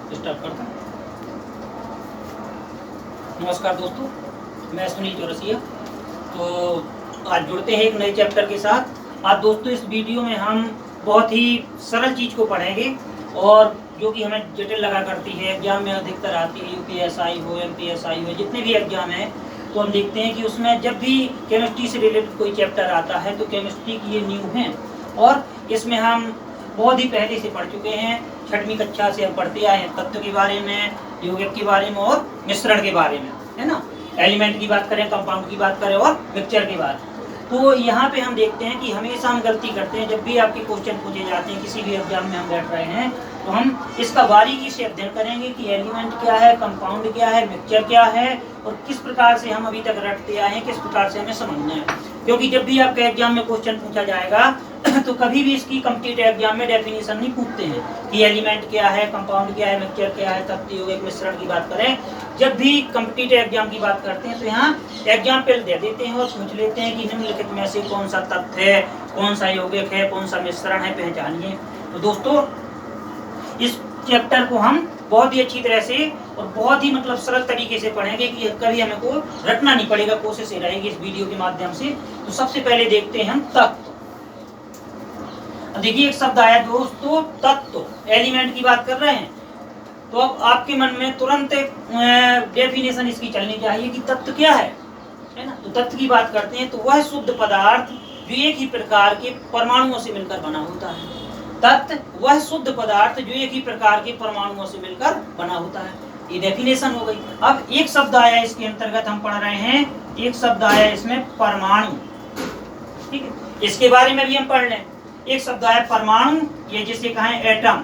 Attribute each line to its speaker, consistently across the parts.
Speaker 1: Okay, start करता हूँ। नमस्कार दोस्तों, मैं सुनील चौरसिया। तो आज जुड़ते हैं एक नए चैप्टर के साथ। आज दोस्तों इस वीडियो में हम बहुत ही सरल चीज़ को पढ़ेंगे और जो कि हमें जटिल लगा करती है, एग्जाम में अधिकतर आती है, यूपीएसआई हो, एमपीएसआई हो, जितने भी एग्जाम हैं, तो हम देखते हैं कि उसमें जब भी केमिस्ट्री से रिलेटेड कोई चैप्टर आता है तो केमिस्ट्री की ये न्यू है और इसमें हम बहुत ही पहले से पढ़ चुके हैं। 6वीं कक्षा से हम पढ़ते आए हैं तत्व के बारे में, यौगिक के बारे में और मिश्रण के बारे में, है ना। एलिमेंट की बात करें, कंपाउंड की बात करें और मिक्सचर की बात। तो यहाँ पे हम देखते हैं कि हमेशा हम गलती करते हैं, जब भी आपके क्वेश्चन पूछे जाते हैं, किसी भी एग्जाम में हम बैठ रहे हैं, तो हम इसका बारीकी से अध्ययन करेंगे कि एलिमेंट क्या है, कंपाउंड क्या है, मिक्सचर क्या है और किस प्रकार से हम अभी तक रटते आए हैं, किस प्रकार से हमें समझना है। क्योंकि जब भी आपके एग्जाम में क्वेश्चन पूछा जाएगा तो कभी भी इसकी कम्पिटिटिव एग्जाम में डेफिनेशन नहीं पूछते हैं कि एलिमेंट क्या है, कंपाउंड क्या है, मिक्सचर क्या है, तत्व, यौगिक, मिश्रण की बात करें। जब भी कम्पिटिटिव एग्जाम की बात करते हैं तो यहाँ एग्जाम्पल दे देते हैं और पूछ लेते हैं कि निम्नलिखित में से कौन सा तत्व है, कौन सा यौगिक है, कौन सा मिश्रण है, पहचानिए। तो दोस्तों इस चैप्टर को हम बहुत ही अच्छी तरह से और बहुत ही मतलब सरल तरीके से पढ़ेंगे कि कभी हमें को रटना नहीं पड़ेगा, कोशिश रहेगी इस वीडियो के माध्यम से। तो सबसे पहले देखते हैं हम तत्व। देखिए एक शब्द आया दोस्तों, तत्व, एलिमेंट की बात कर रहे हैं, तो अब आपके मन में तुरंत डेफिनेशन इसकी चलनी चाहिए कि तत्व क्या है ना। तो तत्व की बात करते हैं तो वह शुद्ध पदार्थ जो एक ही प्रकार के परमाणुओं से मिलकर बना होता है। तत्व वह शुद्ध पदार्थ जो एक ही प्रकार के परमाणुओं से मिलकर बना होता है। ये डेफिनेशन हो गई। अब एक शब्द आया इसके अंतर्गत, हम पढ़ रहे हैं, एक शब्द आया इसमें परमाणु, ठीक है, इसके बारे में भी हम पढ़ लें। एक शब्द आया परमाणु, ये जिसे कहें एटम,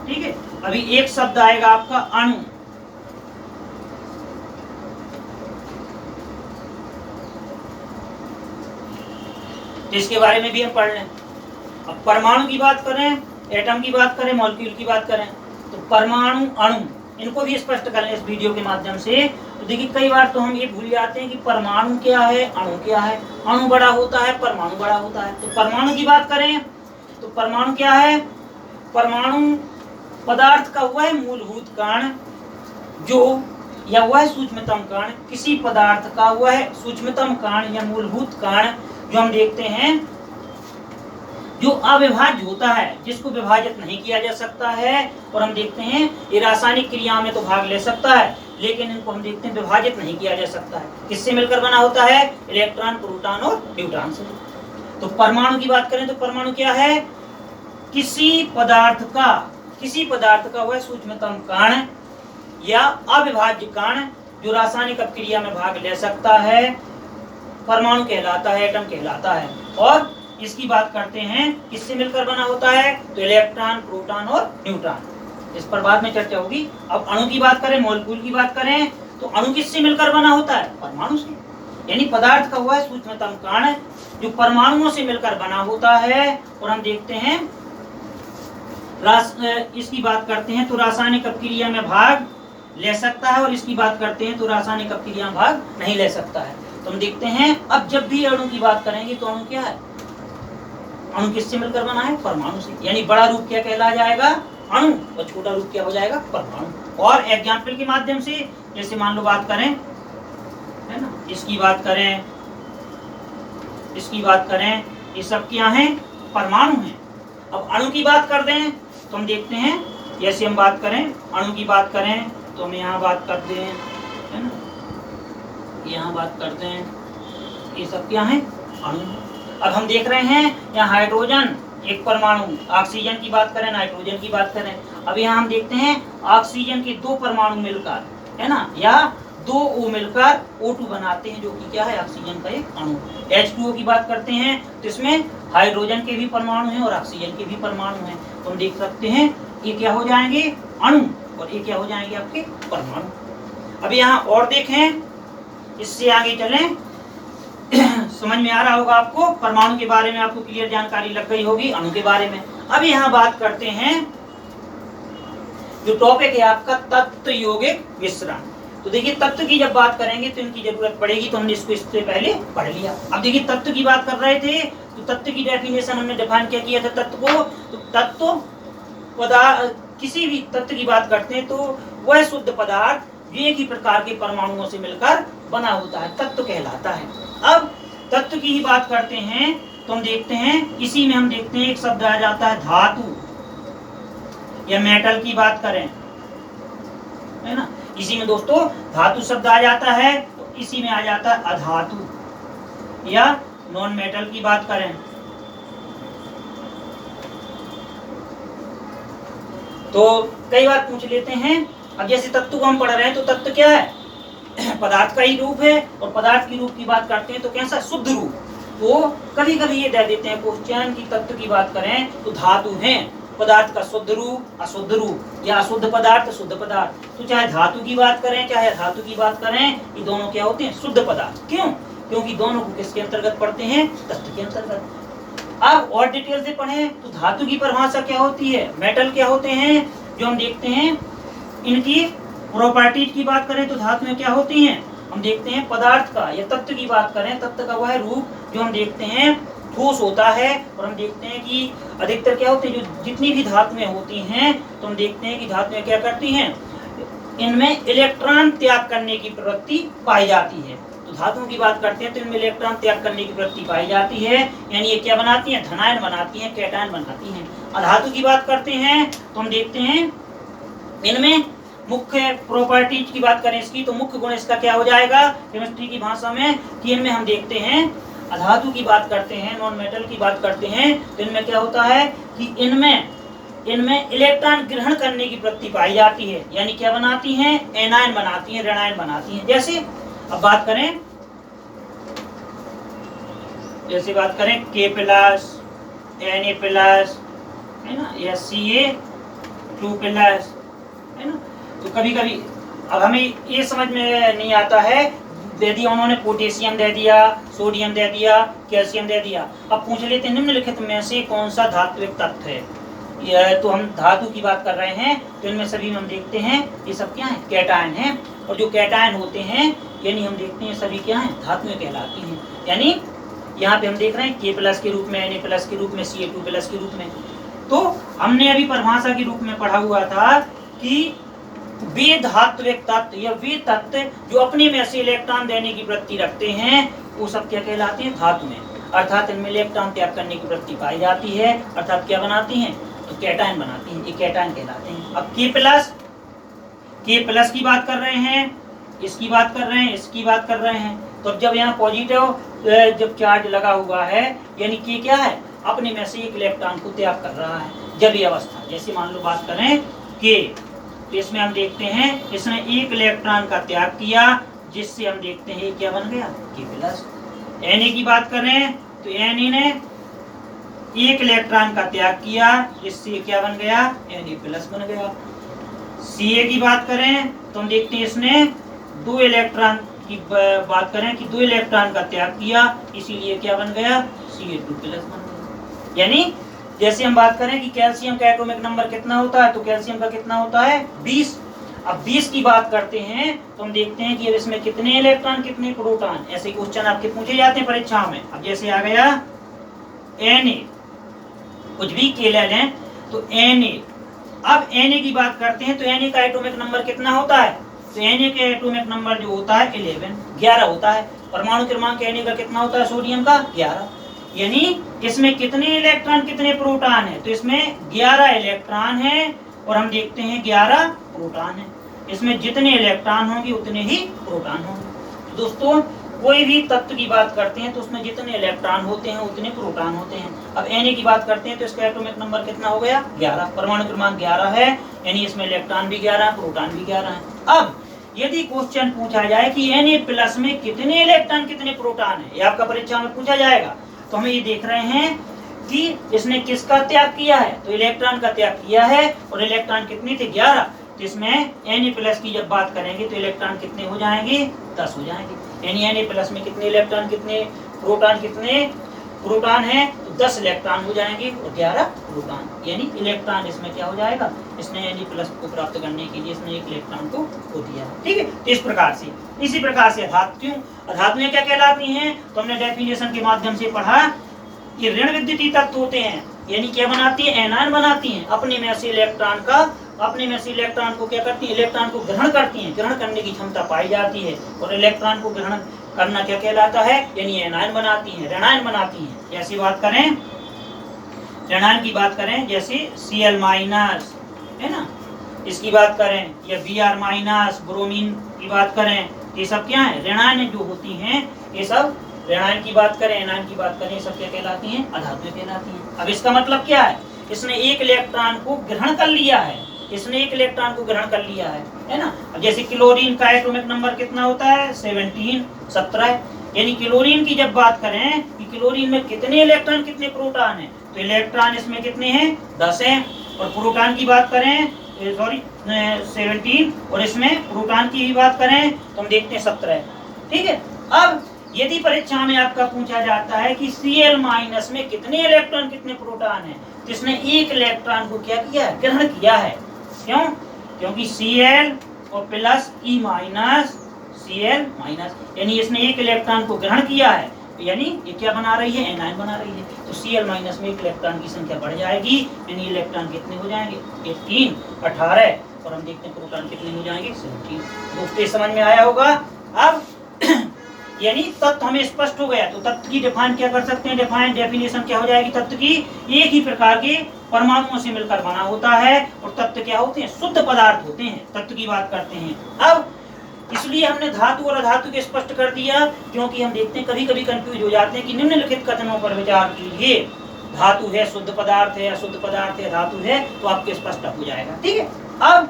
Speaker 1: ठीक है। अभी एक शब्द आएगा आपका अणु, इसके बारे में भी हम पढ़ लें। अब परमाणु की बात करें, एटम की बात करें, मॉलिक्यूल की बात करें, तो परमाणु, अणु, इनको भी स्पष्ट कर लें इस वीडियो के माध्यम से। तो देखिए कई बार तो हम ये भूल जाते हैं कि परमाणु क्या है, अणु क्या है। अणु बड़ा होता है, परमाणु बड़ा होता है। तो परमाणु की बात करें तो परमाणु क्या है, परमाणु पदार्थ का वह मूलभूत कण जो, या वह सूक्ष्मतम कण, किसी पदार्थ का वह सूक्ष्मतम कण या मूलभूत कण जो हम देखते हैं जो अविभाज्य होता है, जिसको विभाजित नहीं किया जा सकता है। और हम देखते हैं ये रासायनिक क्रिया में तो भाग ले सकता है, लेकिन इनको हम देखते हैं विभाजित नहीं किया जा सकता है। किससे मिलकर बना होता है, इलेक्ट्रॉन, प्रोटॉन और न्यूट्रॉन से। तो परमाणु की बात करें तो परमाणु क्या है, किसी पदार्थ का वह सूक्ष्मतम कण या अविभाज्य कण जो रासायनिक अपक्रिया में भाग ले सकता है, परमाणु कहलाता है, एटम कहलाता है। और इसकी बात करते हैं किससे मिलकर बना होता है, तो इलेक्ट्रॉन, प्रोटॉन और न्यूट्रॉन। इस पर बाद में चर्चा होगी। अब अणु की बात करें, मॉलिक्यूल की बात करें, तो अणु किससे मिलकर बना होता है, परमाणु से। यानी पदार्थ का वह सूक्ष्मतम कण जो परमाणुओं से मिलकर बना होता है। और हम देखते हैं इसकी बात करते हैं तो रासायनिक अपक्रिया में भाग ले सकता है, और इसकी बात करते हैं तो रासायनिक अपक्रिया में भाग नहीं ले सकता है। तो हम देखते हैं अब जब भी अणु की बात करेंगे तो अणु क्या है, अणु किससे मिलकर बना है, परमाणु से। यानी बड़ा रूप क्या कहला जाएगा, अणु, और छोटा रूप क्या हो जाएगा, परमाणु। और एग्जाम्पल के माध्यम से जैसे मान लो बात करें, है ना, इसकी बात करें, इसकी बात करें, ये सब क्या है, परमाणु हैं। अब अणु की बात कर दें तो हम देखते हैं, जैसे हम बात करें अणु की बात करें तो हम यहाँ बात करते हैं, है ना, यहाँ बात करते हैं, ये सब क्या है, अणु। अब हम देख रहे हैं यहाँ हाइड्रोजन एक परमाणु, ऑक्सीजन की बात करें, नाइट्रोजन की बात करें। अब यहाँ हम देखते हैं ऑक्सीजन के 2 परमाणु मिलकर, है ना, या 2 O मिलकर O2 बनाते हैं, जो कि क्या है, ऑक्सीजन का एक अणु। H2O की बात करते हैं तो इसमें हाइड्रोजन के भी परमाणु हैं और ऑक्सीजन के भी परमाणु हैं। तो हम देख सकते हैं ये क्या हो जाएंगे, अणु, और ये क्या हो जाएंगे, आपके परमाणु। अब यहाँ और देखें, इससे आगे चलें, समझ में आ रहा होगा आपको, परमाणु के बारे में आपको क्लियर जानकारी लग गई होगी, अणु के बारे में। अब यहाँ बात करते हैं, जो टॉपिक है आपका तत्व, यौगिक, मिश्रण। तो देखिए तत्व की जब बात करेंगे तो इनकी जरूरत पड़ेगी, तो हमने इसको इससे पहले पढ़ लिया। अब देखिए तत्व की बात कर रहे थे तो तत्व की डेफिनेशन हमने डिफाइन क्या किया था तत्व को, तो तत्व पदार्थ, किसी भी तत्व की बात करते हैं तो वह शुद्ध पदार्थ एक ही प्रकार के परमाणुओं से मिलकर बना होता है, तत्व कहलाता है। अब तत्व की ही बात करते हैं तो हम देखते हैं, इसी में हम देखते हैं एक शब्द आ जाता है धातु या मेटल की बात करें, है ना, इसी में दोस्तों धातु शब्द आ जाता है, तो इसी में आ जाता है अधातु। या नॉन मेटल की बात करें तो कई बार पूछ लेते हैं, अब जैसे तत्व को हम पढ़ रहे हैं तो तत्व क्या है, पदार्थ का ही रूप है, और पदार्थ की रूप की बात करते हैं तो कैसा, शुद्ध रूप। तो कभी कभी ये दे देते हैं क्वेश्चन की तत्व की बात करें तो धातु हैं, पदार्थ का शुद्ध रूप, अशुद्ध रूप, या अशुद्ध पदार्थ, शुद्ध पदार्थ। तो चाहे धातु की बात करें चाहे अधातु की बात करें, ये दोनों क्या होते हैं, शुद्ध पदार्थ। क्यों? क्योंकि दोनों को किसके अंतर्गत पढ़ते हैं, तत्व के अंतर्गत। अब और डिटेल से पढ़ें तो धातु की परिभाषा क्या होती है, मेटल क्या होते हैं, जो हम देखते हैं इनकी प्रॉपर्टीज की बात करें तो धातु में क्या होती हैं, हम देखते हैं पदार्थ का या तत्व की बात करें, तत्व का वह रूप जो हम देखते हैं ठोस होता है, और हम देखते हैं कि अधिकतर क्या होते हैं, जो जितनी भी धातुएं होती हैं तो हम देखते हैं कि धातुएं क्या करती हैं, इनमें इलेक्ट्रॉन त्याग करने की प्रवृत्ति पाई जाती है। तो धातुओं की बात करते हैं तो इनमें इलेक्ट्रॉन त्याग करने की प्रवृत्ति पाई जाती है, यानी ये क्या बनाती हैं, धनायन बनाती हैं, कैटायन बनाती हैं। अधातु की बात करते हैं तो हम देखते हैं इनमें मुख्य प्रॉपर्टीज की बात करें इसकी, तो मुख्य गुण इसका क्या हो जाएगा केमिस्ट्री की भाषा में, कि इनमें हम देखते हैं अधातु की बात करते हैं, नॉन मेटल की बात करते हैं तो इनमें क्या होता है कि इनमें इलेक्ट्रॉन ग्रहण करने की प्रवृत्ति पाई जाती है, यानी क्या बनाती हैं, एनायन बनाती हैं, ऋणायन बनाती हैं। जैसे अब बात करें K+, Na+, है ना, या Ca2+, है ना। तो कभी कभी अब हमें ये समझ में नहीं आता है, दे दिया उन्होंने पोटेशियम दे दिया, सोडियम दे दिया, कैल्शियम दे दिया, अब पूछ लेते हैं निम्नलिखित में से कौन सा धात्विक तत्व है। यह तो हम धातु की बात कर रहे हैं तो इनमें सभी में हम देखते हैं ये सब क्या है, कैटायन है, और जो कैटायन होते हैं यानी हम देखते हैं सभी क्या है, धातुएं कहलाती हैं। यानी यहाँ पे हम देख रहे हैं K+ के रूप में, Na+ के रूप में, Ca2+ के रूप में। तो हमने अभी परिभाषा के रूप में पढ़ा हुआ था कि वे धात्विक तत्व या वे तत्व जो अपने में से इलेक्ट्रॉन देने की वृत्ति रखते हैं वो सब क्या कहलाते हैं, धातुएं, अर्थात इनमें इलेक्ट्रॉन त्याग करने की वृत्ति पाई जाती है, अर्थात क्या बनाती हैं, तो कैटायन बनाती हैं, ये कैटायन कहलाते हैं। अब K+ की बात कर रहे हैं, इसकी बात कर रहे हैं, इसकी बात कर रहे हैं, तो जब यहाँ पॉजिटिव जब चार्ज लगा हुआ है यानी कि क्या है, अपने में से एक इलेक्ट्रॉन को त्याग कर रहा है जब ये अवस्था, जैसे मान लो बात करें K, तो इसमें हम देखते हैं इसने एक इलेक्ट्रॉन का त्याग किया जिससे हम देखते हैं क्या बन गया, K+। Na की बात करें तो Na ने एक इलेक्ट्रॉन का त्याग किया जिससे क्या बन गया, Na+ बन गया। Ca की बात करें तो हम देखते हैं इसने दो इलेक्ट्रॉन की बात करें कि दो इलेक्ट्रॉन का त्याग किया, इसीलिए क्या बन गया, Ca2+ बन गया। यानी जैसे हम बात करें कि कैल्शियम का एटॉमिक नंबर कितना होता है, तो कैल्शियम का कितना होता है, 20। अब 20 की बात करते हैं तो हम देखते हैं कि अब इसमें कितने इलेक्ट्रॉन कितने प्रोटॉन, ऐसे क्वेश्चन आपके पूछे जाते हैं परीक्षाओं में। अब जैसे आ गया Na, कुछ भी K ले लें तो Na, अब Na की बात करते हैं तो Na का एटॉमिक नंबर कितना होता है, तो Na का एटॉमिक नंबर जो होता है 11 होता है। परमाणु क्रमांक Na का कितना होता है, सोडियम का 11। यानी इसमें कितने इलेक्ट्रॉन कितने प्रोटॉन है, तो इसमें 11 इलेक्ट्रॉन है और हम देखते हैं 11 प्रोटॉन है। इसमें जितने इलेक्ट्रॉन होंगे उतने ही प्रोटॉन होंगे। तो दोस्तों कोई भी तत्व की बात करते हैं तो उसमें जितने इलेक्ट्रॉन होते हैं उतने प्रोटॉन होते हैं। अब Na की बात करते हैं तो इसका एटॉमिक नंबर कितना हो गया, 11, परमाणु क्रमांक 11 है, यानी इसमें इलेक्ट्रॉन भी 11 है, प्रोटॉन भी 11 है। अब यदि क्वेश्चन पूछा जाए कि Na+ में कितने इलेक्ट्रॉन कितने प्रोटॉन है, ये आपका परीक्षा में पूछा जाएगा, तो हम ये देख रहे हैं कि इसने किसका त्याग किया है, तो इलेक्ट्रॉन का त्याग किया है, और इलेक्ट्रॉन कितने थे, 11। तो इसमें Na+ की जब बात करेंगे तो इलेक्ट्रॉन कितने हो जाएंगे, 10 हो जाएंगे। यानी Na+ में कितने इलेक्ट्रॉन कितने प्रोटॉन है, तो 10 इलेक्ट्रॉन हो जाएंगे और 11 प्रोटॉन, यानी इलेक्ट्रॉन इसमें क्या हो जाएगा, इसने Na+ को प्राप्त करने के लिए इसने एक इलेक्ट्रॉन को खो दिया। ठीक है, तो इस प्रकार से, इसी प्रकार से अधातुएं क्या कहलाती हैं, तो हमने डेफिनेशन के माध्यम से पढ़ा ये ऋण विद्युतीय तत्व होते हैं, यानी क्या बनाती है, एनायन बनाती हैं। अपने में से इलेक्ट्रॉन को क्या करती है, इलेक्ट्रॉन को ग्रहण करती हैं, ग्रहण करने की क्षमता पाई जाती है। और इलेक्ट्रॉन को ग्रहण करना क्या कहलाता है, यानी एनायन बनाती हैं, ऋणायन बनाती हैं। जैसी बात करें ऋणायन की बात करें, जैसे Cl माइनस है ना, इसकी बात करें, या Br माइनस ब्रोमीन की बात करें, ये सब क्या है, ऋणायन जो होती हैं। ये सब ऋणायन की बात करें, एनायन की बात करें, ये सब क्या कहलाती हैं, अधातुएं कहलाती हैं। अब इसका मतलब क्या है, इसने एक इलेक्ट्रॉन को ग्रहण कर लिया है, है ना। अब जैसे क्लोरीन का एटॉमिक नंबर कितना होता है, 17, यानी क्लोरीन की जब बात करें कि क्लोरीन में कितने इलेक्ट्रॉन कितने प्रोटॉन हैं, तो इलेक्ट्रॉन इसमें कितने हैं, 10 हैं। और प्रोटॉन की बात करें, 17, और इसमें प्रोटॉन की ही बात करें तो हम देखते हैं 17। ठीक है। अब यदि परीक्षा में आपका पूछा जाता है कि Cl माइनस में कितने इलेक्ट्रॉन कितने प्रोटॉन हैं, तो इसने एक इलेक्ट्रॉन को क्या किया है, ग्रहण किया है। क्यों, क्योंकि Cl और plus E minus Cl minus, यानी इसने एक इलेक्ट्रॉन को ग्रहण किया है, यानी ये क्या बना रही है, एनायन बना रही है। तो Cl माइनस में एक इलेक्ट्रॉन की संख्या बढ़ जाएगी, यानी इलेक्ट्रॉन कितने हो जाएंगे, 3, 18, और हम देखते हैं प्रोटॉन कितने हो जाएंगे, 17। दोस्तों समझ में आया होगा। अब यानी तत्व हमें स्पष्ट हो गया, तो तत्व की डिफाइन क्या कर सकते हैं, डेफिनेशन क्या हो जाएगी तत्व की, एक ही प्रकार के परमाणुओं से मिलकर बना होता है। और तत्व क्या होते हैं, शुद्ध पदार्थ होते हैं, तत्व की बात करते हैं। अब इसलिए हमने धातु और अधातु के स्पष्ट कर दिया, क्योंकि हम देखते हैं कभी कभी कंफ्यूज हो जाते हैं कि निम्नलिखित कथनों पर विचार कीजिए, धातु है शुद्ध पदार्थ है, अशुद्ध पदार्थ है, धातु है, तो आपके स्पष्ट हो जाएगा। ठीक है। अब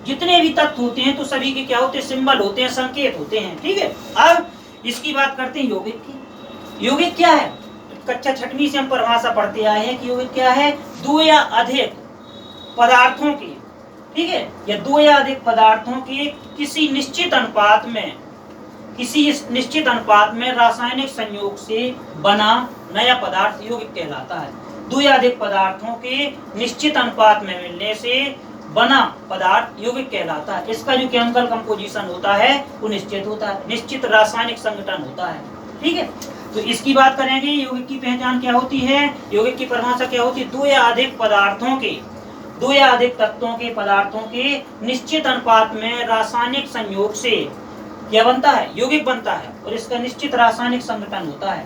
Speaker 1: जितने भी तत्व होते हैं तो सभी के क्या होते हैं, सिंबल होते हैं, संकेत होते हैं। ठीक है। अब इसकी बात करते हैं यौगिक की। यौगिक क्या है, कक्षा 6वीं से हम परिभाषा पढ़ते आए हैं कि यौगिक क्या है, दो या अधिक पदार्थों के, ठीक है, या दो या अधिक पदार्थों के किसी निश्चित अनुपात में रासायनिक संयोग से बना नया पदार्थ यौगिक कहलाता है। दो या अधिक पदार्थों के निश्चित अनुपात में मिलने से बना पदार्थ यौगिक कहलाता है। इसका जो केमिकल कंपोजिशन होता है वो निश्चित होता है, निश्चित रासायनिक संगठन होता है। ठीक है। तो इसकी बात करेंगे, यौगिक की पहचान क्या होती है, यौगिक की परिभाषा क्या होती है, दो या अधिक तत्वों के पदार्थों के निश्चित अनुपात में रासायनिक संयोग से क्या बनता है, यौगिक बनता है, और इसका निश्चित रासायनिक संगठन होता है।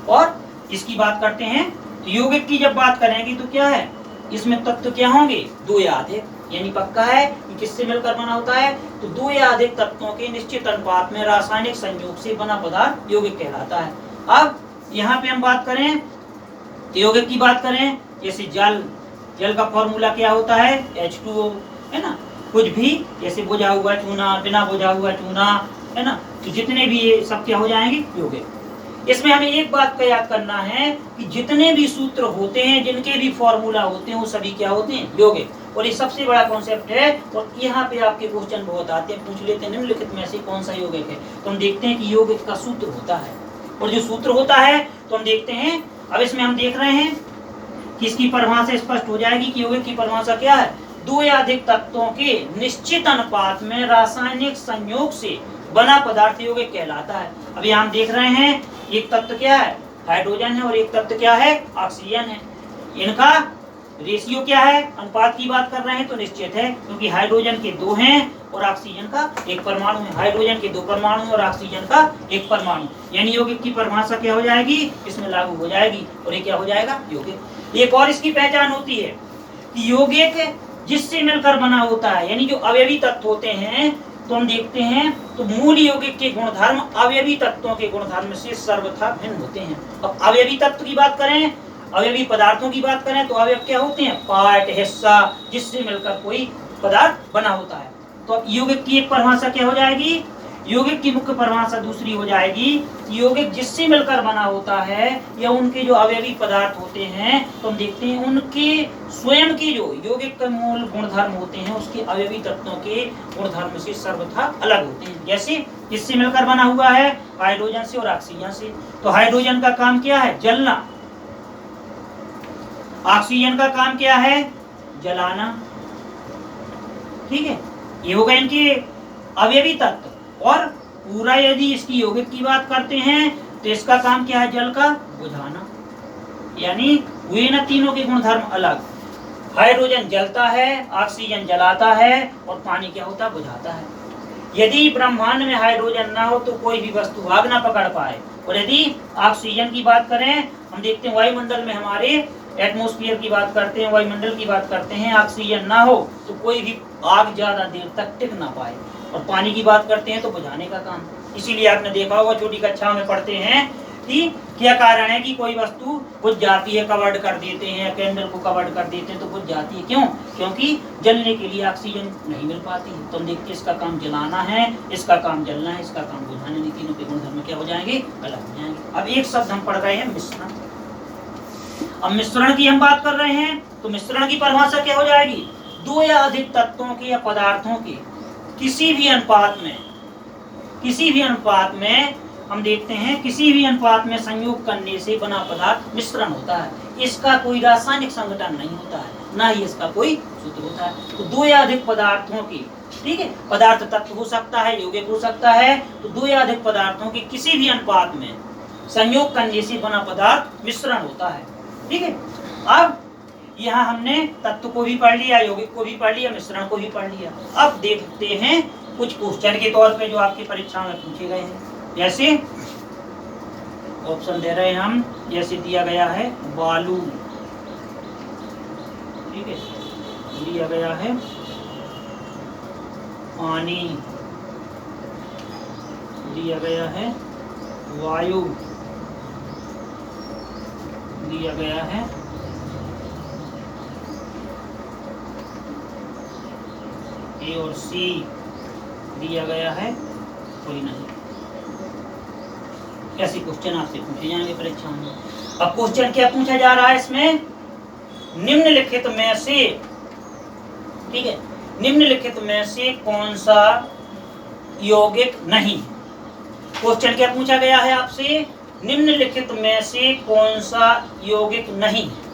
Speaker 1: और इसकी बात करते हैं, तो यौगिक की जब बात करेंगे तो क्या है, इसमें तत्व क्या होंगे, दो या अधिक, यानी पक्का है कि किससे मिलकर बना होता है, तो दो या अधिक तत्वों के निश्चित अनुपात में रासायनिक संयोग से बना पदार्थ यौगिक कहलाता है। अब यहाँ पे हम बात करें, यौगिक की बात करें, जैसे जल का फॉर्मूला क्या होता है, H2O, है ना। कुछ भी जैसे बुझा हुआ चूना, बिना बुझा हुआ चूना, है ना, तो जितने भी ये सब क्या हो जाएंगे, यौगिक। इसमें हमें एक बात का याद करना है कि जितने भी सूत्र होते हैं, जिनके भी फॉर्मूला होते हैं, वो सभी क्या होते हैं, यौगिक। और ये सबसे बड़ा कॉन्सेप्ट है, और यहाँ पे आपके क्वेश्चन बहुत आते हैं, पूछ लेते हैं निम्नलिखित में से कौन सा यौगिक है, तो हम देखते हैं कि यौगिक का सूत्र होता है। और जो सूत्र होता है तो हम देखते हैं, अब इसमें हम देख रहे हैं कि इसकी परिभाषा स्पष्ट हो जाएगी कि यौगिक की परिभाषा क्या है, दो या अधिक तत्वों के निश्चित अनुपात में रासायनिक संयोग से बना पदार्थ यौगिक कहलाता है। अभी हम देख रहे हैं, एक तत्व क्या है, हाइड्रोजन है, और एक तत्व क्या है, ऑक्सीजन है। इनका रेशियो क्या है, अनुपात की बात कर रहे हैं तो निश्चित है, क्योंकि हाइड्रोजन के 2 हैं और ऑक्सीजन का 1 परमाणु है। हाइड्रोजन के 2 परमाणु और ऑक्सीजन का 1 परमाणु, यानी यौगिक की परिभाषा क्या हो जाएगी, इसमें लागू हो जाएगी, और ये क्या हो जाएगा, यौगिक। एक और इसकी पहचान होती है कि यौगिक जिससे मिलकर बना होता है, यानी जो अवयवी तत्व होते हैं, तो हम देखते हैं तो मूल यौगिक के गुणधर्म अवयवी तत्वों के गुणधर्म से सर्वथा भिन्न होते हैं। अब अवयवी तत्व की बात करें, अवयवी पदार्थों की बात करें, तो अवयव क्या होते हैं, पार्ट, हिस्सा, जिससे मिलकर कोई पदार्थ बना होता है। तो यौगिक की एक परिभाषा क्या हो जाएगी, यौगिक की मुख्य परिभाषा दूसरी हो जाएगी, यौगिक जिससे मिलकर बना होता है, या उनके जो अवयवी पदार्थ होते हैं, तो हम देखते हैं उनके स्वयं के जो यौगिक के मूल गुणधर्म होते हैं, उसके अवयवी तत्वों के गुणधर्म से सर्वथा अलग होते हैं। जैसे इससे मिलकर बना हुआ है हाइड्रोजन से और ऑक्सीजन से, तो हाइड्रोजन का काम क्या है, जलना, ऑक्सीजन का काम क्या है, जलाना। ठीक है, ये हो गए इनके अवयवी तत्व। और पूरा यदि इसकी यौगिक की बात करते हैं तो इसका काम क्या है, जल का बुझाना। यानी हुए ना तीनों के गुणधर्म अलग। हाइड्रोजन जलता है, ऑक्सीजन जलाता है और पानी क्या होता है, बुझाता है। यदि ब्रह्मांड में हाइड्रोजन ना हो तो कोई भी वस्तु आग ना पकड़ पाए। और यदि ऑक्सीजन की बात करें, हम देखते हैं वायुमंडल में हमारे एटमॉस्फेयर की बात करते हैं, वायुमंडल की बात करते हैं, ऑक्सीजन ना हो तो कोई भी आग ज्यादा देर तक टिक ना पाए। और पानी की बात करते हैं तो बुझाने का काम। इसीलिए आपने देखा होगा छोटी कक्षा में पढ़ते हैं कि क्या कारण है कि कोई वस्तु बुझ जाती है, कवर्ड कर देते हैं, कैंडल को कवर्ड कर देते हैं तो बुझ जाती है। क्यों? क्योंकि जलने के लिए ऑक्सीजन नहीं मिल पाती है। तो हम देखते हैं इसका काम जलाना है, इसका काम जलना है, इसका काम बुझाना है। तीनों के गुणधर्म क्या हो जाएंगे, अलग हो जाएंगे। अब एक शब्द हम पढ़ रहे हैं मिश्रण। अब मिश्रण की हम बात कर रहे हैं तो मिश्रण की परिभाषा क्या हो जाएगी, दो या अधिक तत्वों के या पदार्थों के किसी भी अनुपात में हम देखते हैं किसी भी अनुपात में संयोग करने से बना पदार्थ मिश्रण होता है। इसका कोई रासायनिक संगठन नहीं होता है, ना ही इसका कोई सूत्र होता है। तो दो या अधिक पदार्थों की, ठीक है, पदार्थ तत्व हो सकता है, यौगिक हो सकता है, तो दो या अधिक पदार्थों के किसी भी अनुपात में संयोग करने से बना पदार्थ मिश्रण होता है। ठीक है। अब यहाँ हमने तत्व को भी पढ़ लिया, यौगिक को भी पढ़ लिया, मिश्रण को भी पढ़ लिया। अब देखते हैं कुछ क्वेश्चन के तौर पे जो आपकी परीक्षा में पूछे गए हैं। जैसे ऑप्शन दे रहे हैं हम, जैसे दिया गया है बालू, ठीक है, दिया गया है पानी, दिया गया है वायु, दिया गया है ए और सी, दिया गया है कोई नहीं। ऐसे क्वेश्चन आपसे पूछे जाएंगे परीक्षा में। अब क्वेश्चन क्या पूछा जा रहा है इसमें, निम्नलिखित में से, ठीक है, निम्नलिखित में से कौन सा यौगिक नहीं है। क्वेश्चन क्या पूछा गया है आपसे, निम्नलिखित में से कौन सा यौगिक नहीं है।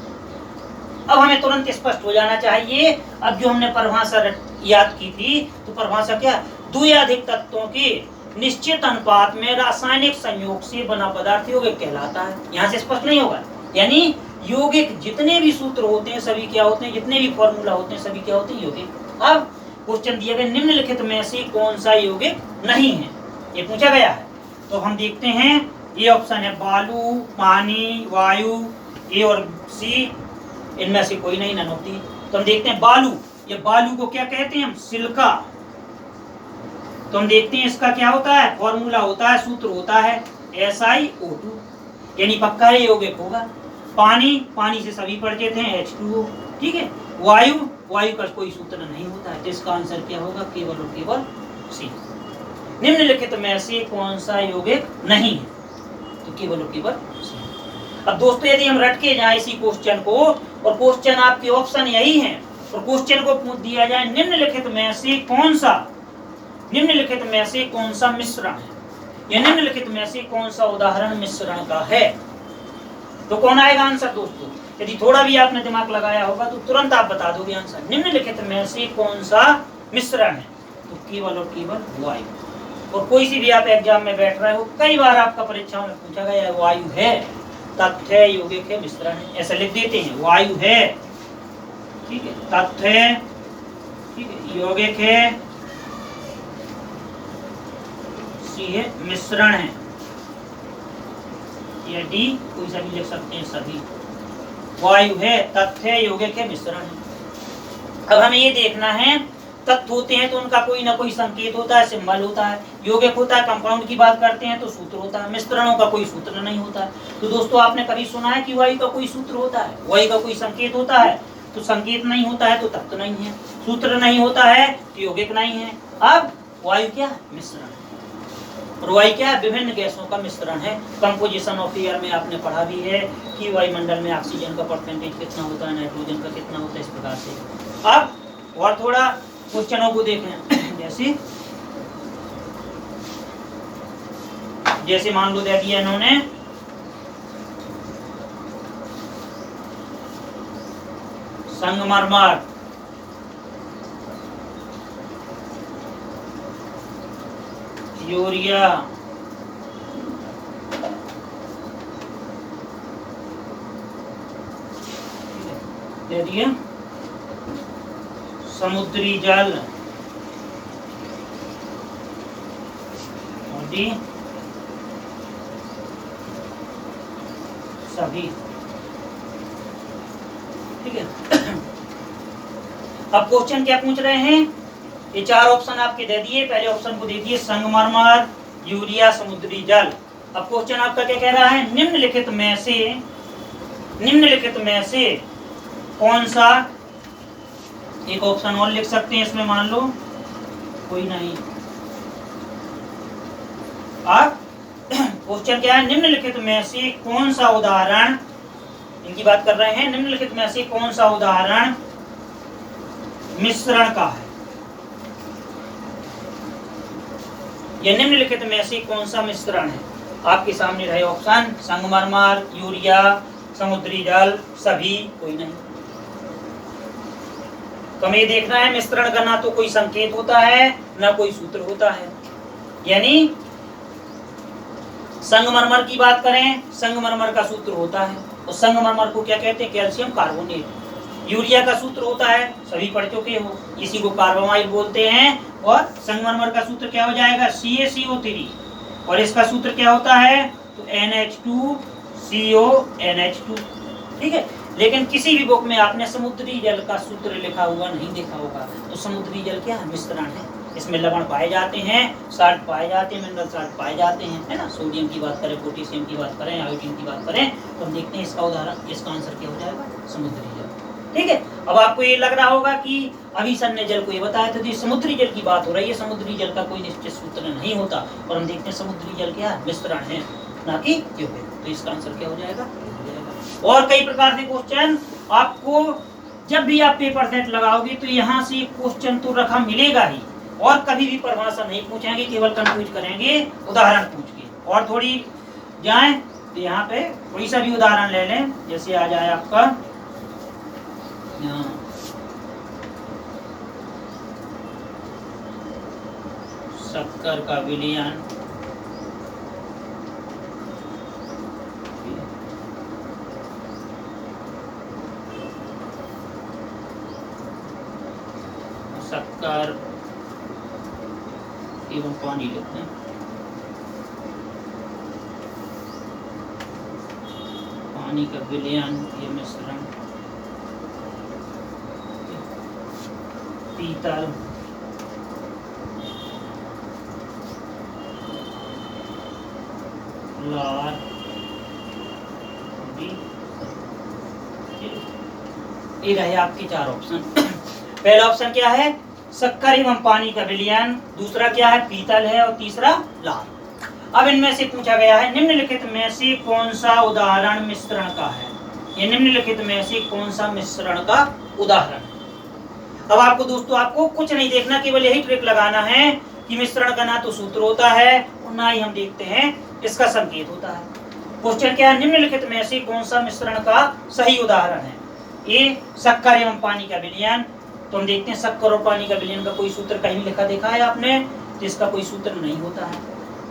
Speaker 1: अब हमें तुरंत स्पष्ट हो जाना चाहिए। अब जो हमने परिभाषा याद की थी, तो परिभाषा क्या, दो या अधिक तत्वों के निश्चित अनुपात में रासायनिक संयोग से बना पदार्थ यौगिक कहलाता है। यहाँ से स्पष्ट नहीं होगा, यानी यौगिक जितने भी सूत्र होते हैं सभी क्या होते हैं, जितने भी फॉर्मूला होते हैं सभी क्या होते हैं, यौगिक। अब क्वेश्चन दिया गया निम्नलिखित में से कौन सा यौगिक नहीं है, ये पूछा गया है। तो हम देखते हैं, ये ऑप्शन है बालू, पानी, वायु, ए और सी, इनमें से कोई नहीं, नन होती। तो हम देखते हैं बालू, ये बालू को क्या कहते हैं हम, सिलिका। तो हम देखते हैं इसका क्या होता है, फॉर्मूला होता है, सूत्र होता है SiO2, यानी पक्का है यौगिक होगा। पानी, पानी से सभी परिचित हैं, H2O, ठीक है। वायु, वायु का कोई सूत्र नहीं होता है, तो इसका आंसर क्या होगा, केवल और केवल सी। निम्नलिखित में से कौन सा यौगिक नहीं है, तो केवल और केवल सी। अब दोस्तों यदि हम रट के जाए इसी क्वेश्चन को, और क्वेश्चन आपके ऑप्शन यही है, और क्वेश्चन को पूछ दिया जाए निम्नलिखित में से कौन सा, निम्नलिखित में से कौन सा मिश्रण है, या निम्नलिखित में से कौन सा उदाहरण मिश्रण का है, तो कौन आएगा आंसर दोस्तों। यदि थोड़ा भी आपने दिमाग लगाया होगा तो तुरंत आप बता दोगे आंसर। निम्नलिखित में से कौन सा मिश्रण है, तो केवल और केवल वायु। और कोई सी भी आप एग्जाम में बैठ रहे हो, कई बार आपका परीक्षाओं में पूछा गया है वायु है, तत्व है, यौगिक है, मिश्रण है, ऐसा लिख देते हैं। वायु है, ठीक है, तत्व है, ठीक है, यौगिक है, सी है, मिश्रण है, या डी कोई सा भी लिख सकते हैं सभी। वायु है, तत्व है, यौगिक है, मिश्रण है। अब हमें ये देखना है, तत्व होते हैं तो उनका कोई ना कोई संकेत होता है, सिंबल होता है। यौगिक होता है, कंपाउंड की बात करते हैं तो सूत्र होता है। मिश्रणों का कोई सूत्र नहीं होता है। तो दोस्तों आपने कभी सुना है कि वायु का कोई सूत्र होता है, वायु का कोई संकेत होता है, तो संकेत नहीं होता है तो तत्व नहीं है, सूत्र नहीं होता है तो यौगिक नहीं है। अब वायु क्या है, मिश्रण है। और वायु क्या है, विभिन्न गैसों का मिश्रण है। कंपोजिशन ऑफ एयर में आपने पढ़ा भी है कि वायुमंडल में ऑक्सीजन का परसेंटेज कितना होता है, नाइट्रोजन का कितना होता है, इस प्रकार से। अब और थोड़ा क्वेश्चनों को देखें, जैसे मान लो दे दिया इन्होंने संगमरमर, यूरिया, दे दिए समुद्री जल और डी सभी। ठीक है। अब क्वेश्चन क्या पूछ रहे हैं, ये चार ऑप्शन आपके दे दिए। पहले ऑप्शन को दे दिए संगमरमर, यूरिया, समुद्री जल। अब क्वेश्चन आपका क्या कह रहा है, निम्नलिखित में से कौन सा, एक ऑप्शन और लिख सकते हैं इसमें, मान लो कोई नहीं। अब क्वेश्चन क्या है, निम्नलिखित में से कौन सा उदाहरण, इनकी बात कर रहे हैं, निम्नलिखित में से कौन सा उदाहरण मिश्रण का है, या निम्नलिखित में से कौन सा मिश्रण है। आपके सामने रहे ऑप्शन संगमरमर, यूरिया, समुद्री जल, सभी, कोई नहीं। तो हमें देखना है मिश्रण का ना तो कोई संकेत होता है ना कोई सूत्र होता है। यानी संगमरमर की बात करें, संगमरमर का सूत्र होता है, और संगमरमर को क्या कहते हैं, कैल्शियम कार्बोनेट। यूरिया का सूत्र होता है, सभी पढ़ चुके हो, इसी को कार्बामाइड बोलते हैं। और संगमरमर का सूत्र क्या हो जाएगा, CaCO3, और इसका सूत्र क्या होता है, तो NH2CONH2। ठीक है। लेकिन किसी भी बुक में आपने समुद्री जल का सूत्र लिखा हुआ नहीं देखा होगा। तो समुद्री जल क्या है, मिश्रण है, इसमें लवण पाए जाते हैं, साल्ट पाए जाते हैं, मिनरल साल्ट पाए जाते हैं, है ना। सोडियम की बात करें, पोटेशियम की बात करें, आयोडीन की बात करें, तो हम देखते हैं इसका उदाहरण, इसका आंसर क्या हो जाएगा, समुद्री जल। ठीक है। अब आपको ये लग रहा होगा कि अभी सर ने जल को ये बताया था, समुद्री जल की बात हो रही है, समुद्री जल का कोई निश्चित सूत्र नहीं होता, और हम देखते हैं समुद्री जल क्या मिश्रण है, ना कि क्यों। तो इसका आंसर क्या हो जाएगा। और कई प्रकार के क्वेश्चन आपको जब भी आप पेपर सेट लगाओगे तो यहाँ से क्वेश्चन तो रखा मिलेगा ही, और कभी भी परिभाषा नहीं पूछेंगे, केवल कंफ्यूज करेंगे उदाहरण पूछ के। और थोड़ी जाएं तो यहाँ पे कोई सा भी उदाहरण ले लें, जैसे आ जाए आपका शक्कर का विलयन, शक्कर एवं पानी लेते हैं, पानी का विलयन, ये मिश्रण, पीतल, लार, ये रहे आपके चार ऑप्शन। पहला ऑप्शन क्या है, शक्कर एवं पानी का विलयन, दूसरा क्या है, पीतल है, और तीसरा लाल। अब इनमें से पूछा गया है निम्नलिखित में से कौन सा उदाहरण मिश्रण का है, ये निम्नलिखित में से कौन सा मिश्रण का उदाहरण। अब आपको दोस्तों, आपको कुछ नहीं देखना, केवल यही ट्रिक लगाना है कि मिश्रण का ना तो सूत्र होता है और ना ही हम देखते हैं इसका संकेत होता है। क्वेश्चन क्या है, निम्नलिखित में से कौन सा मिश्रण का सही उदाहरण है। ए शक्कर एवं पानी का विलयन, तो हम देखते हैं शक्कर और पानी का विलयन का कोई सूत्र कहीं लिखा देखा है आपने, तो इसका कोई सूत्र नहीं होता है।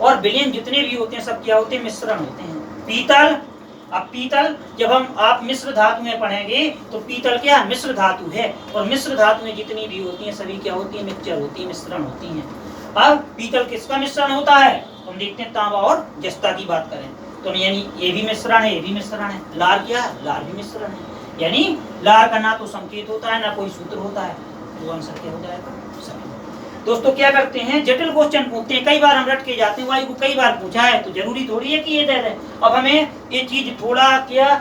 Speaker 1: और विलयन जितने भी होते हैं सब क्या होते हैं, मिश्रण होते हैं। पीतल, अब पीतल जब आप मिश्र धातु में पढ़ेंगे तो पीतल क्या मिश्र धातु है, और मिश्र धातु में जितनी भी होती हैं सभी क्या होती है, मिक्सचर होती है, मिश्रण होती हैं। अब पीतल किसका मिश्रण होता है, तो हम देखते हैं तांबा और जस्ता की बात करें तो यानी ये भी मिश्रण है, ये भी मिश्रण है। लार क्या है, लार भी मिश्रण है। यानी लार का ना तो संकेत होता है ना कोई सूत्र होता है, तो आंसर क्या हो जाएगा, सही। दोस्तों क्या करते हैं, जटिल क्वेश्चन पूछते हैं, कई बार हम रट के जाते हैं, वाई को कई बार पूछा है तो जरूरी थोड़ी है कि ये दे दें। अब हमें ये चीज थोड़ा क्या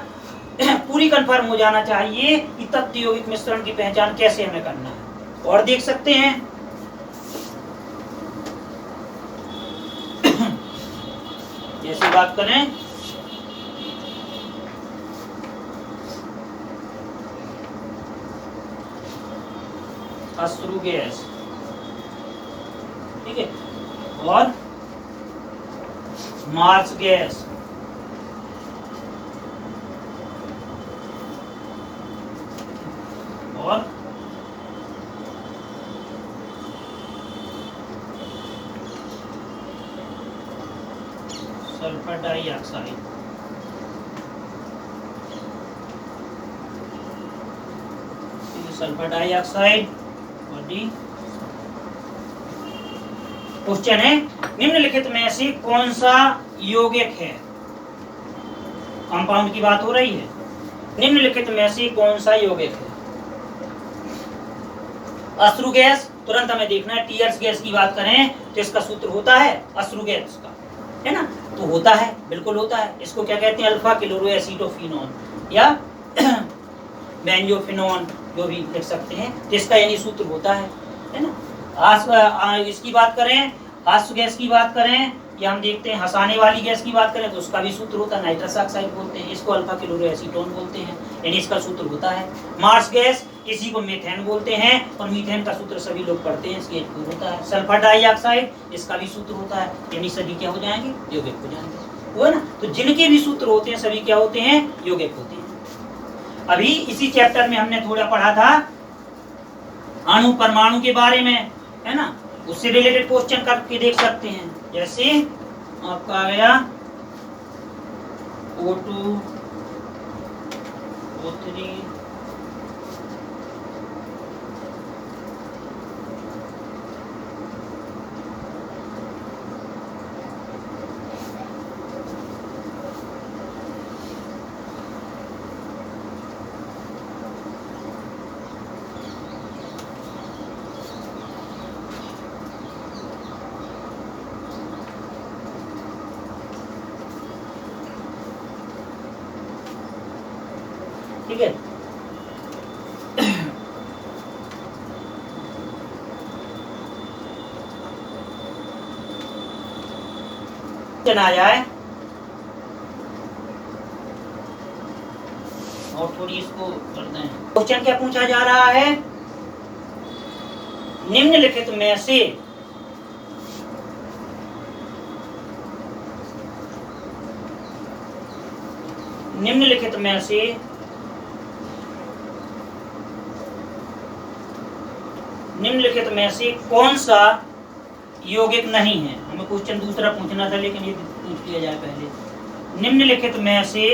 Speaker 1: पूरी कंफर्म हो जाना चाहिए कि तत्व यौगिक मिश्रण की पहचान कैसे हमें करना है। और देख सकते हैं जैसे बात करें अश्रु गैस, ठीक है, और मार्स गैस, और सल्फर डाइऑक्साइड। सल्फर डाइऑक्साइड और डी। क्वेश्चन है निम्नलिखित में से कौन सा यौगिक है, कंपाउंड की बात हो रही है, निम्नलिखित में से कौन सा यौगिक है। अश्रु गैस, तुरंत हमें देखना है। टीयर्स गैस की बात करें तो इसका सूत्र होता है अश्रु गैस का, है ना, तो होता है, बिल्कुल होता है। इसको क्या कहते हैं, अल्फा क्लोरोएसीटोफिनोन या बेंजोफिनोन, जो भी लिख सकते हैं, तो इसका यानी सूत्र होता है ना। इसकी बात करें, हास्य गैस की बात करें, या हम देखते हैं हंसाने वाली गैस की बात करें तो उसका भी सूत्र होता है नाइट्रस ऑक्साइड बोलते हैं, इसको अल्फा क्लोरोएसीटोन बोलते हैं, यानी इसका सूत्र होता है। मार्स गैस, इसी को मीथेन बोलते हैं, और मीथेन का सूत्र सभी लोग पढ़ते हैं, इसके होता है। सल्फर डाइऑक्साइड, इसका भी सूत्र होता है, यानी सभी क्या हो जाएंगे, यौगिक हो जाएंगे, वो है ना। तो जिनके भी सूत्र होते हैं सभी क्या होते हैं, यौगिक होते हैं। अभी इसी चैप्टर में हमने थोड़ा पढ़ा था अणु परमाणु के बारे में, है ना, उससे रिलेटेड क्वेश्चन करके देख सकते हैं। जैसे आपका आ गया O2 O3 ठीक है। आ जाए और थोड़ी इसको कर दें। क्वेश्चन क्या पूछा जा रहा है, निम्नलिखित में से निम्नलिखित में से निम्नलिखित में से कौन सा यौगिक नहीं है। हमें क्वेश्चन दूसरा पूछना था लेकिन ये पूछ लिया जाए पहले। निम्नलिखित में से,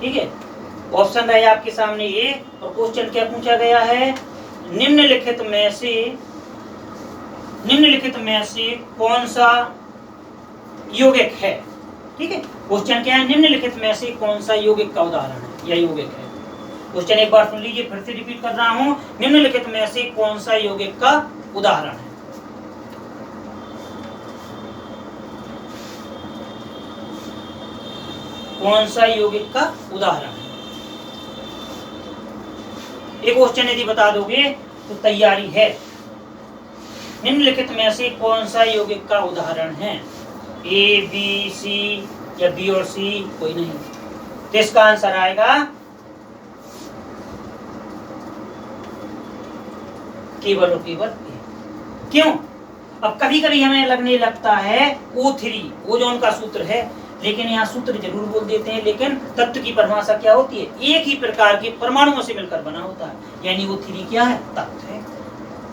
Speaker 1: ठीक है, ऑप्शन है आपके सामने ये, और क्वेश्चन क्या पूछा गया है, निम्नलिखित में से कौन सा यौगिक है। ठीक है, क्वेश्चन क्या है, निम्नलिखित में से कौन सा यौगिक का उदाहरण है या यौगिक है। क्वेश्चन एक बार सुन लीजिए, फिर से रिपीट कर रहा हूं, निम्नलिखित में से कौन सा यौगिक का उदाहरण है। कौन सा यौगिक का उदाहरण है। एक क्वेश्चन यदि बता दोगे तो तैयारी है। निम्नलिखित में से कौन सा यौगिक का उदाहरण है, ए बी सी या बी और सी, कोई नहीं, तो इसका आंसर आएगा केवल और केवल ए। क्यों, अब कभी कभी हमें लगने लगता है O3 ओजोन का सूत्र है, लेकिन यहाँ सूत्र जरूर बोल देते हैं, लेकिन तत्व की परिभाषा क्या होती है, एक ही प्रकार के परमाणुओं से मिलकर बना होता है, यानी O3 क्या है, तत्व है,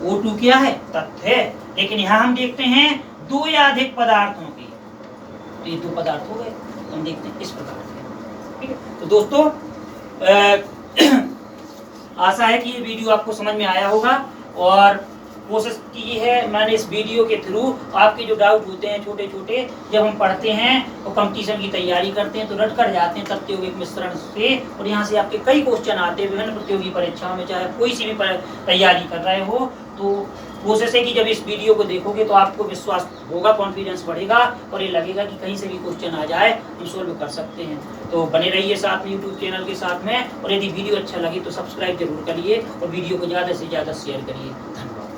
Speaker 1: O2 क्या है, तत्व है। लेकिन यहाँ हम देखते हैं दो या अधिक पदार्थों की, तो ये दो पदार्थ हो गए, तो हम देखते हैं इस प्रकार से। ठीक है, तो दोस्तों आशा है कि ये वीडियो आपको समझ में आया होगा, और कोशिश की है मैंने इस वीडियो के थ्रू आपके जो डाउट होते हैं छोटे छोटे, जब हम पढ़ते हैं और कंपटीशन की तैयारी करते हैं तो रट कर जाते हैं तत्व यौगिक मिश्रण से, और यहाँ से आपके कई क्वेश्चन आते हैं विभिन्न प्रतियोगी परीक्षाओं में, चाहे कोई सी भी तैयारी कर रहे हो। तो कोशिश है कि जब इस वीडियो को देखोगे तो आपको विश्वास होगा, कॉन्फिडेंस बढ़ेगा, और ये लगेगा कि कहीं से भी क्वेश्चन आ जाए हम सोल्व कर सकते हैं। तो बने रहिए साथ में यूट्यूब चैनल के साथ में, और यदि वीडियो अच्छा लगे तो सब्सक्राइब जरूर करिए और वीडियो को ज़्यादा से ज़्यादा शेयर करिए। धन्यवाद।